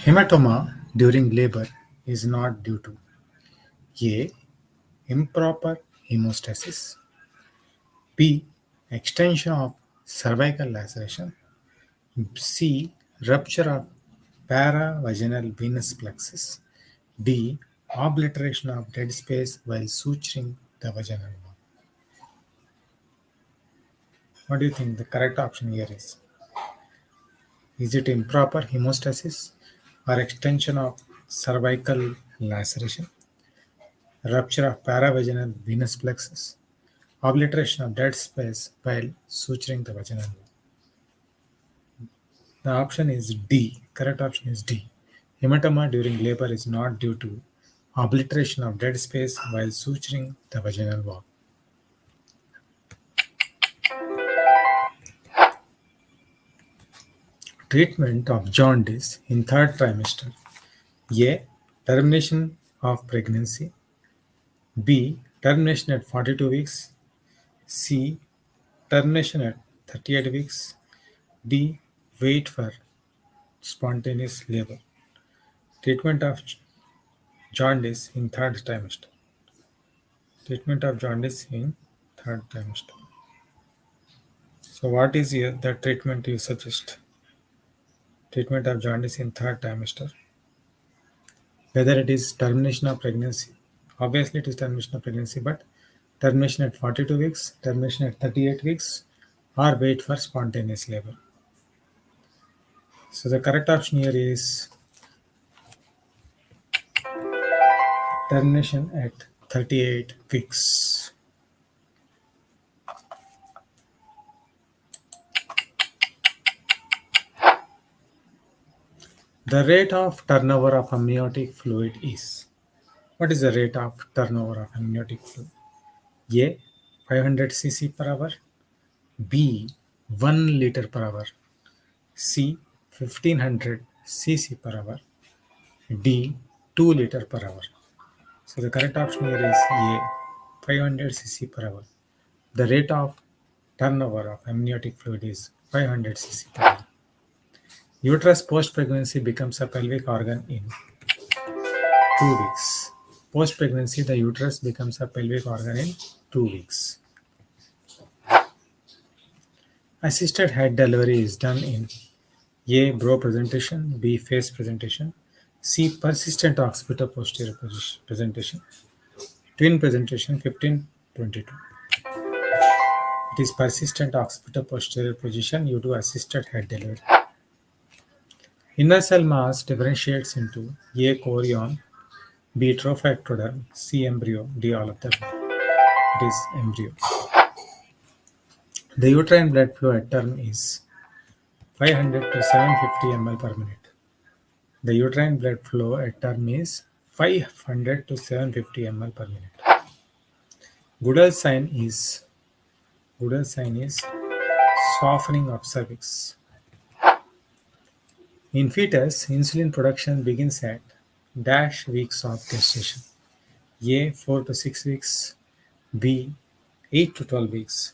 Hematoma during labor is not due to A. Improper hemostasis, B. Extension of cervical laceration, C. Rupture of paravaginal venous plexus, D. Obliteration of dead space while suturing the vaginal wall. What do you think the correct option here is? Is it improper hemostasis or extension of cervical laceration, rupture of paravaginal venous plexus, obliteration of dead space while suturing the vaginal wall? The option is D. Correct option is D. Hematoma during labor is not due to obliteration of dead space while suturing the vaginal wall. Treatment of jaundice in third trimester. A. Termination of pregnancy. B. Termination at 42 weeks. C. Termination at 38 weeks. D. Wait for spontaneous labor. Treatment of jaundice in third trimester. Treatment of jaundice in third trimester. So, what is the treatment you suggest? Treatment of jaundice in third trimester. Whether it is termination of pregnancy, obviously it is termination of pregnancy, but termination at 42 weeks, termination at 38 weeks, or wait for spontaneous labor. So, the correct option here is termination at 38 weeks. The rate of turnover of amniotic fluid is. What is the rate of turnover of amniotic fluid? A. 500 cc per hour. B. 1 liter per hour. C. 1500 cc per hour. D. 2 liter per hour. So the correct option here is A. 500 cc per hour. The rate of turnover of amniotic fluid is 500 cc per hour. Uterus post-pregnancy becomes a pelvic organ in 2 weeks. Post-pregnancy, the uterus becomes a pelvic organ in 2 weeks. Assisted head delivery is done in A. Bro presentation, B. Face presentation, C. Persistent occipital posterior presentation, twin presentation 1522. It is persistent occipital posterior position due to assisted head delivery. Inner cell mass differentiates into A. chorion, B. trophectoderm, C. embryo, D. all of them. It is embryo. The uterine blood flow at term is 500 to 750 ml per minute. The uterine blood flow at term is 500 to 750 ml per minute. Goodell sign is softening of cervix. In fetus, insulin production begins at dash weeks of gestation. A. 4 to 6 weeks, B. 8 to 12 weeks,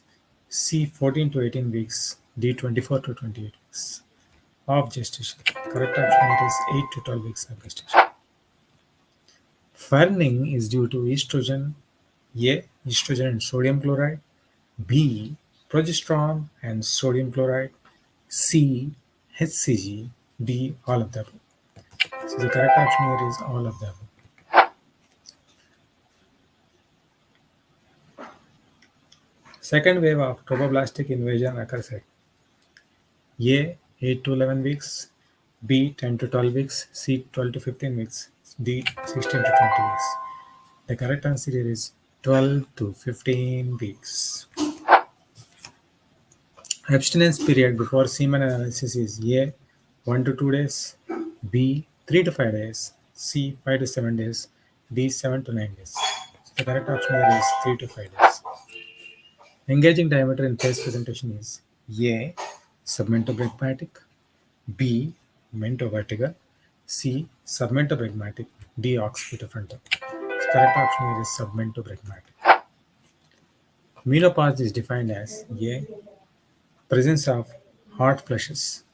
C. 14 to 18 weeks, D. 24 to 28 weeks of gestation. Correct option here is 8 to 12 weeks of gestation. Ferning is due to estrogen. A. Estrogen and sodium chloride. B. Progesterone and sodium chloride. C. HCG. D. All of the above. So the correct option here is all of the above. Second wave of trophoblastic invasion occurs at A. 8 to 11 weeks, B. 10 to 12 weeks, C. 12 to 15 weeks, D. 16 to 20 weeks. The correct answer here is 12 to 15 weeks. Abstinence period before semen analysis is A. 1 to 2 days, B. 3 to 5 days, C. 5 to 7 days, D. 7 to 9 days. So the correct option here is 3 to 5 days. Engaging diameter in face presentation is A. Submentobrachmatic, B. Mentovertical, C. Submentobrachmatic, D. Occipitofrontal. The correct option here is submentobrachmatic. Menopause is defined as A. Presence of hot flushes,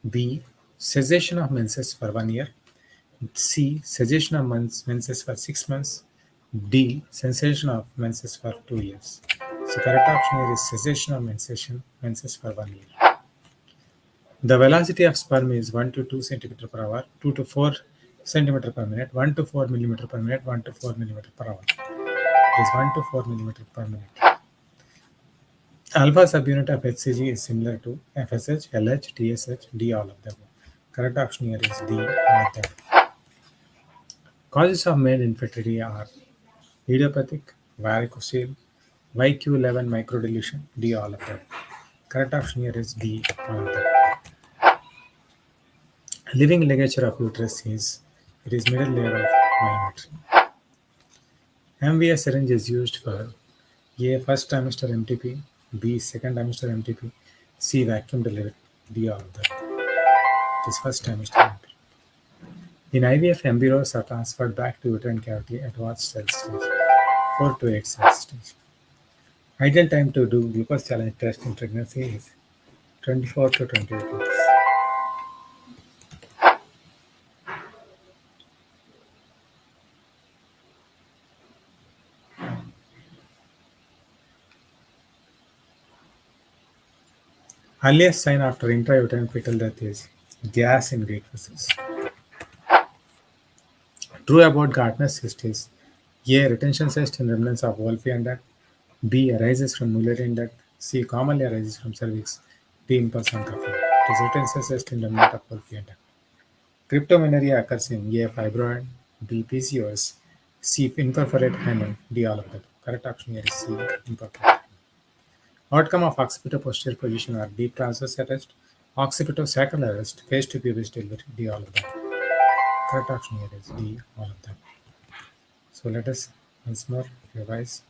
B. cessation of menses for 1 year, C. Cessation of menses for 6 months, D. Cessation of menses for 2 years. So correct option here is cessation of menses for 1 year. The velocity of sperm is 1 to 2 centimeter per hour, 2 to 4 centimeter per minute, 1 to 4 millimeter per minute, 1 to 4 millimeter per hour. It is 1 to 4 millimeter per minute. Alpha subunit of HCG is similar to FSH, LH, TSH, D, all of them. Correct option here is D, all of them. Causes of male infertility are idiopathic, varicocele, YQ11 microdeletion, D, all of them. Correct option here is D, all of them. Living ligature of uterus is, it is middle layer of myometrium. MVS syringe is used for A. First trimester MTP, B. Second trimester MTP, C. Vacuum delivery, D, all of them. It is first trimester MTP. In IVF, embryos are transferred back to uterine cavity at what cell stage? 4 to 8 cell stage. Ideal time to do glucose challenge test in pregnancy is 24 to 28 weeks. Earliest sign after intrauterine fetal death is gas in great vessels. True about Gartner's cyst is A. Retention cyst in remnants of Wolffian duct, B. Arises from Mullerian duct, C. Commonly arises from cervix, D. Impulse on cuffing. It is retention cyst in remnant of Wolffian duct. Cryptomenorrhea occurs in A. Fibroid, B. PCOS, C. Imperforate hymen, D. All of them. Correct option here is C. Imperforate. Outcome of occipital posterior position are deep transverse arrest, occipitosacral arrest, face to pubis delivery, D. All of them. Correct option here is D. All of them. So let us once more revise.